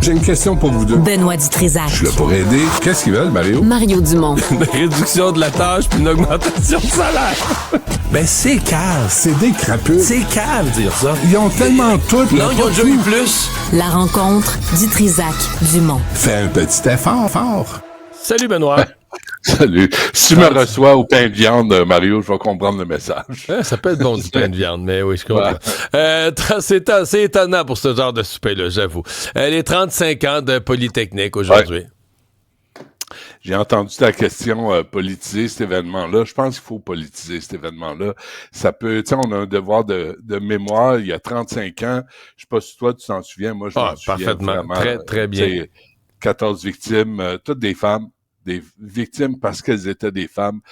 J'ai une question pour vous deux. Benoît Dutrisac. Je suis là pour aider. Qu'est-ce qu'ils veulent, Mario? Mario Dumont. Une réduction de la tâche puis une augmentation de salaire. Ben, c'est cave. C'est des crapus. C'est cave, dire ça. Ils ont tellement tout. Non, ils ont déjà eu plus. La rencontre Dutrisac-Dumont. Fais un petit effort, fort. Salut, Benoît. Salut. Si tu me reçois au pain de viande, Mario, je vais comprendre le message. Ça peut être bon du pain de viande, mais oui, je comprends. C'est étonnant pour ce genre de souper-là, j'avoue. Les 35 ans de Polytechnique aujourd'hui. Ouais. J'ai entendu ta question politiser cet événement-là. Je pense qu'il faut politiser cet événement-là. Ça peut, tu sais, on a un devoir de mémoire. Il y a 35 ans, je sais pas si toi tu t'en souviens. Moi, je m'en souviens parfaitement. Vraiment, très, très bien. 14 victimes, toutes des femmes. Des victimes parce qu'elles étaient des femmes,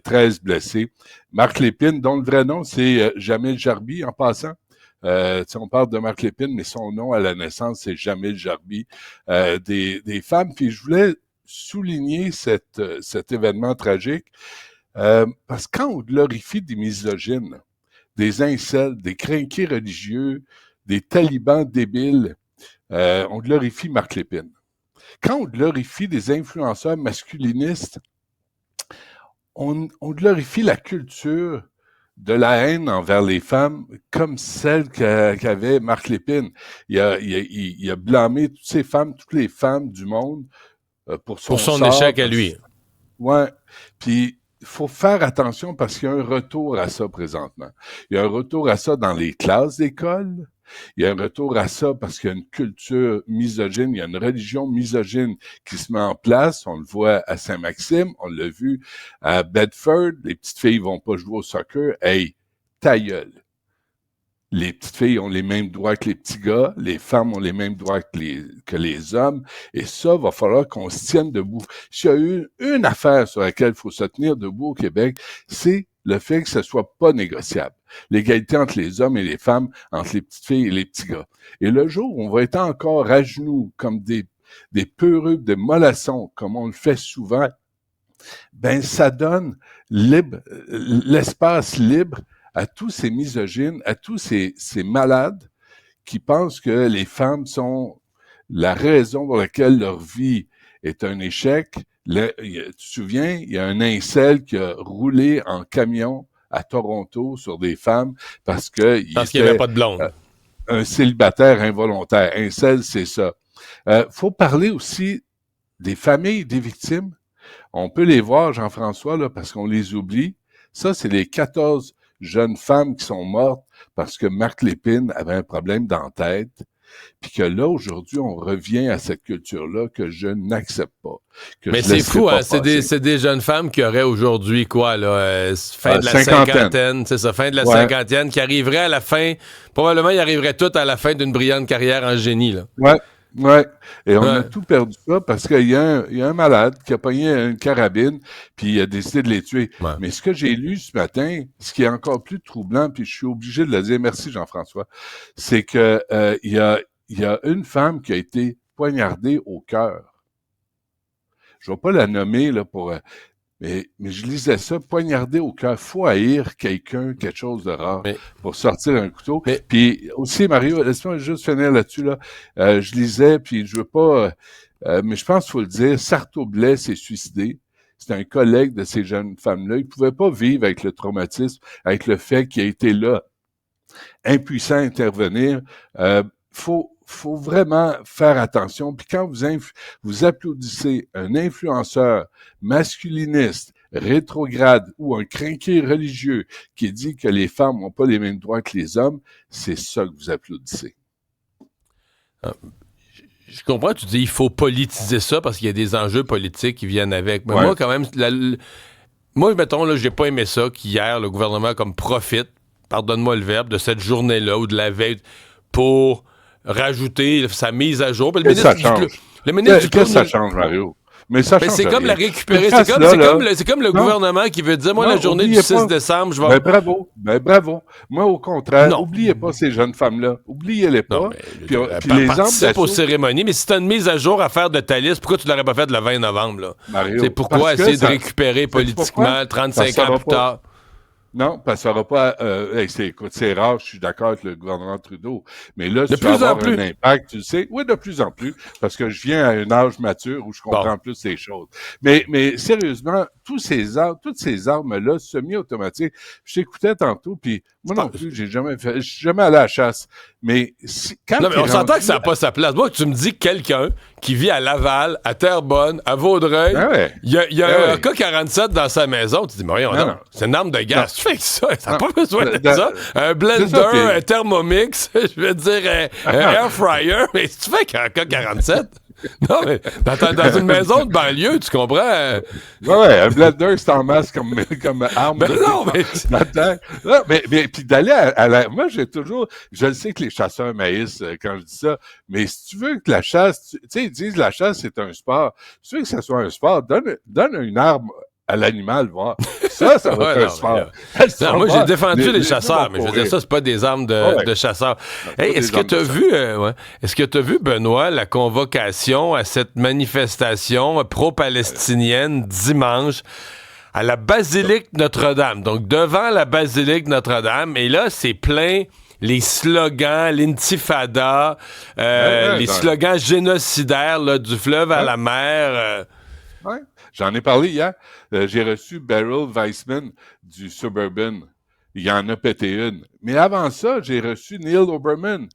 13 blessés. Marc Lépine, dont le vrai nom, c'est Jamil Jarbi, en passant. On parle de Marc Lépine, mais son nom à la naissance, c'est Jamil Jarbi. Des femmes. Puis je voulais souligner cet événement tragique parce que quand on glorifie des misogynes, des incels, des crinqués religieux, des talibans débiles, on glorifie Marc Lépine. Quand on glorifie des influenceurs masculinistes, on glorifie la culture de la haine envers les femmes comme celle qu'avait Marc Lépine. Il a blâmé toutes les femmes du monde pour son échec à lui. Ouais. Puis il faut faire attention parce qu'il y a un retour à ça présentement. Il y a un retour à ça dans les classes d'école. Il y a un retour à ça parce qu'il y a une culture misogyne, il y a une religion misogyne qui se met en place. On le voit à Saint-Maxime, on l'a vu à Bedford. Les petites filles vont pas jouer au soccer. Hey, ta gueule. Les petites filles ont les mêmes droits que les petits gars, les femmes ont les mêmes droits que les hommes, et ça, va falloir qu'on se tienne debout. S'il y a eu une affaire sur laquelle il faut se tenir debout au Québec, c'est le fait que ce soit pas négociable. L'égalité entre les hommes et les femmes, entre les petites filles et les petits gars. Et le jour où on va être encore à genoux comme des peureux, des mollassons, comme on le fait souvent, ben ça donne l'espace libre à tous ces misogynes, à tous ces malades qui pensent que les femmes sont la raison pour laquelle leur vie est un échec. Tu te souviens, il y a un incel qui a roulé en camion à Toronto sur des femmes parce qu'il n'y avait pas de blonde. Un célibataire involontaire. Incel, c'est ça. Faut parler aussi des familles des victimes. On peut les voir, Jean-François, là, parce qu'on les oublie. Ça, c'est les 14 jeunes femmes qui sont mortes parce que Marc Lépine avait un problème dans la tête. Puis que là, aujourd'hui, on revient à cette culture-là que je n'accepte pas. Mais c'est fou, hein? C'est des jeunes femmes qui auraient aujourd'hui, quoi, là, fin de la cinquantaine, c'est ça, fin de la cinquantaine, qui arriveraient à la fin, probablement, ils arriveraient toutes à la fin d'une brillante carrière en génie, là. Ouais. Et on a tout perdu ça parce qu'il y a un malade qui a pogné une carabine puis il a décidé de les tuer. Ouais. Mais ce que j'ai lu ce matin, ce qui est encore plus troublant, puis je suis obligé de le dire, merci Jean-François, c'est que il y a une femme qui a été poignardée au cœur. Je vais pas la nommer là mais je lisais ça, poignardé au cœur, faut haïr quelqu'un, quelque chose de rare, pour sortir un couteau. Puis aussi, Mario, laisse-moi juste finir là-dessus, là. Je lisais, puis je veux pas, mais je pense qu'il faut le dire, Sarto Blais s'est suicidé. C'est un collègue de ces jeunes femmes-là. Il pouvait pas vivre avec le traumatisme, avec le fait qu'il a été là, impuissant à intervenir. Faut vraiment faire attention. Puis quand vous applaudissez un influenceur masculiniste, rétrograde ou un crinqué religieux qui dit que les femmes n'ont pas les mêmes droits que les hommes, c'est ça que vous applaudissez. Je comprends, tu dis il faut politiser ça parce qu'il y a des enjeux politiques qui viennent avec. Mais moi, quand même, moi, mettons, là, j'ai pas aimé ça qu'hier, le gouvernement comme profite, pardonne-moi le verbe, de cette journée-là ou de la veille pour rajouter sa mise à jour. Qu'est-ce que ça change, Mario? Mais ça change. C'est comme la récupérer. C'est comme le gouvernement qui veut dire, moi, la journée du 6 décembre, je vais... bravo. Moi, au contraire, n'oubliez pas ces jeunes femmes-là. Oubliez-les pas. Puis les participe aux cérémonies, mais si tu as une mise à jour à faire de ta liste, pourquoi tu l'aurais pas fait le 20 novembre? Là? Mario, c'est pourquoi essayer de récupérer politiquement 35 ans plus tard? Non, parce que ça n'aura pas. Écoute, c'est rare, je suis d'accord avec le gouvernement Trudeau. Mais là, De tu vas plus en avoir plus. un impact, tu le sais. Oui, de plus en plus, parce que je viens à un âge mature où je comprends plus les choses. Mais sérieusement, toutes ces armes-là, semi-automatiques, je t'écoutais tantôt, puis moi non plus, je suis jamais allé à la chasse. Mais quand non, mais on s'entend que ça n'a pas sa place. Moi, tu me dis que quelqu'un qui vit à Laval, à Terrebonne, à Vaudreuil, il y a un K-47 dans sa maison, tu te dis, mais rien, non. C'est une arme de gaz. Tu fais que ça n'a pas besoin de ça. Un blender, un Thermomix, je veux dire, un air fryer, mais tu fais qu'un K-47? Non, mais dans une maison de banlieue, tu comprends? Ouais, un blender, c'est en masse comme arme. Ben non, mais... Non, mais puis d'aller à la... Moi, je le sais que les chasseurs maïs quand je dis ça, mais si tu veux que la chasse... Tu sais, ils disent la chasse, c'est un sport. Si tu veux que ça soit un sport, donne une arme à l'animal, voir. Ça va être un sport. Non, moi, j'ai défendu les chasseurs, mais je veux dire, ça, c'est pas des armes de chasseurs. Hey, est-ce que tu as vu, Benoît, la convocation à cette manifestation pro-palestinienne dimanche à la basilique Notre-Dame? Donc, devant la basilique Notre-Dame, et là, c'est plein... les slogans, l'intifada, les slogans génocidaires là, du fleuve à la mer. Ouais. J'en ai parlé hier. J'ai reçu Beryl Weissman du Suburban. Il en a pété une. Mais avant ça, j'ai reçu Neil Oberman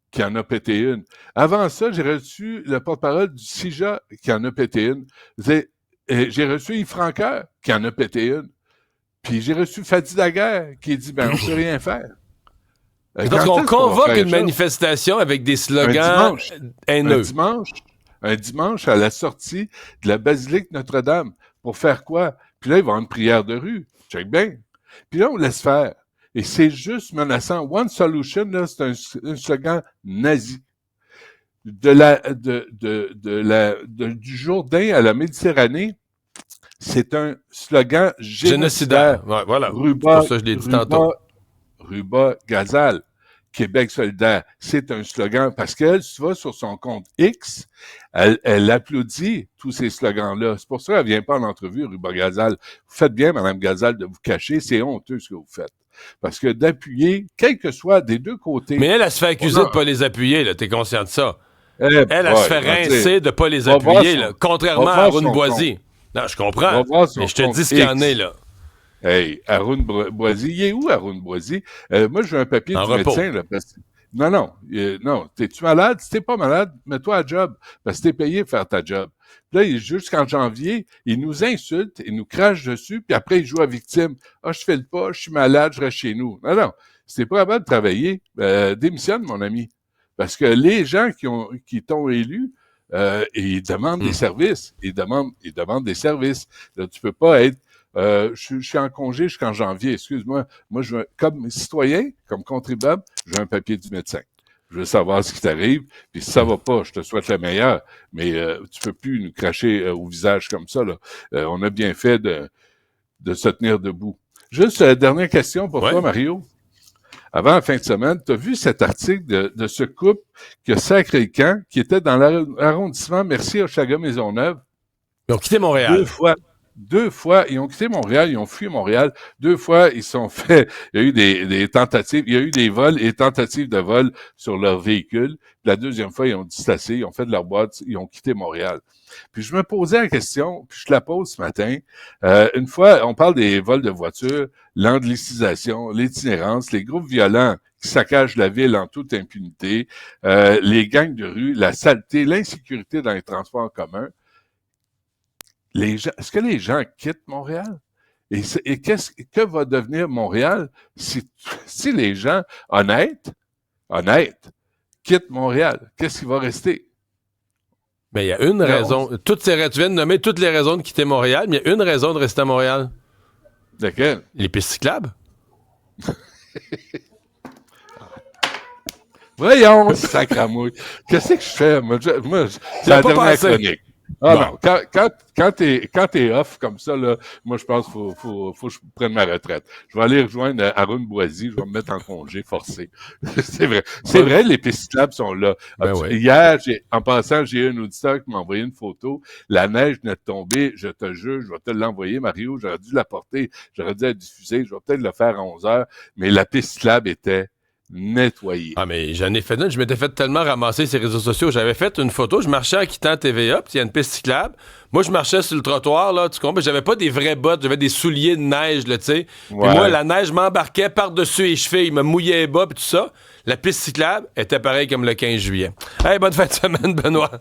qui en a pété une. Avant ça, j'ai reçu le porte-parole du CIJA qui en a pété une. J'ai reçu Yves Franqueur qui en a pété une. Puis j'ai reçu Fadi Daguerre qui dit, on peut rien faire. Donc, on convoque une manifestation avec des slogans haineux. Un dimanche à la sortie de la basilique Notre-Dame. Pour faire quoi? Puis là, il va y avoir une prière de rue. Check bien. Puis là, on laisse faire. Et c'est juste menaçant. One Solution, là, c'est un slogan nazi. Du Jourdain à la Méditerranée, c'est un slogan génocidaire. Ouais, voilà. C'est pour ça que je l'ai dit tantôt. Ruba Gazal. Québec solidaire, c'est un slogan parce qu'elle, tu vas sur son compte X, elle applaudit tous ces slogans-là. C'est pour ça qu'elle vient pas en entrevue, Ruba Gazal. Vous faites bien, Mme Gazal, de vous cacher. C'est honteux ce que vous faites. Parce que d'appuyer, quel que soit des deux côtés... Mais elle se fait accuser de pas les appuyer, là. T'es conscient de ça? Elle se fait rincer de pas les appuyer, là. Contrairement à Arun Boisy. Non, je comprends. Mais je te dis ce qu'il y en est, là. Hey, Arun Boisy, il est où Arun Boisy? Moi, je veux un papier du médecin. Là, parce... Non, t'es-tu malade? Si t'es pas malade, mets-toi à job, parce que t'es payé pour faire ta job. Puis là, jusqu'en janvier, il nous insulte, il nous crache dessus, puis après, il joue à victime. « Ah, je fais le pas, je suis malade, je reste chez nous. » Non, si t'es pas capable de travailler, démissionne, mon ami. Parce que les gens qui t'ont élu, ils demandent des services. Ils demandent des services. Là, tu peux pas être... je suis en congé jusqu'en janvier, excuse-moi. Moi, comme citoyen, comme contribuable, je veux un papier du médecin. Je veux savoir ce qui t'arrive, puis si ça va pas, je te souhaite le meilleur, mais tu peux plus nous cracher au visage comme ça, là. On a bien fait de se tenir debout. Juste, dernière question pour toi, Mario. Avant la fin de semaine, tu as vu cet article de ce couple qui a sacré le camp, qui était dans l'arrondissement Mercier-Hochelaga-Maisonneuve. Ils ont quitté Montréal. Deux fois, ils ont quitté Montréal, ils ont fui Montréal. 2 fois, ils sont fait, il y a eu des tentatives, il y a eu des vols et tentatives de vol sur leur véhicule. La 2e fois, ils ont dit c'est assez, ils ont fait de leur boîte, ils ont quitté Montréal. Puis je me posais la question, puis je te la pose ce matin. Une fois, on parle des vols de voitures, l'anglicisation, l'itinérance, les groupes violents qui saccagent la ville en toute impunité, les gangs de rue, la saleté, l'insécurité dans les transports en commun. Est-ce que les gens quittent Montréal? Et que va devenir Montréal si les gens honnêtes, quittent Montréal? Qu'est-ce qui va rester? Ben, il y a une raison. Tu viens de nommer toutes les raisons de quitter Montréal, mais il y a une raison de rester à Montréal. Laquelle? Les pistes cyclables. Voyons, sacramouille. Qu'est-ce que je fais? Moi, c'est la dernière chronique. Ah Bon. non, quand t'es off comme ça, là, moi je pense qu'il faut que je prenne ma retraite. Je vais aller rejoindre Arun Boisy, je vais me mettre en congé forcé. C'est vrai, les pistes cyclables sont là. Ben ouais. Hier, en passant, j'ai eu un auditeur qui m'a envoyé une photo. La neige venait de tomber, je te jure, je vais te l'envoyer, Mario. J'aurais dû la porter, j'aurais dû la diffuser, je vais peut-être le faire à 11h, mais la piste cyclable était nettoyé. Ah, mais j'en ai fait une. Je m'étais fait tellement ramasser ces réseaux sociaux. J'avais fait une photo. Je marchais en quittant TVA, puis il y a une piste cyclable. Moi, je marchais sur le trottoir, là, tu comprends? J'avais pas des vraies bottes, j'avais des souliers de neige, là, tu sais. Puis moi, la neige m'embarquait par-dessus les chevilles, il me mouillait les bas, puis tout ça. La piste cyclable était pareille comme le 15 juillet. Hey, bonne fin de semaine, Benoît.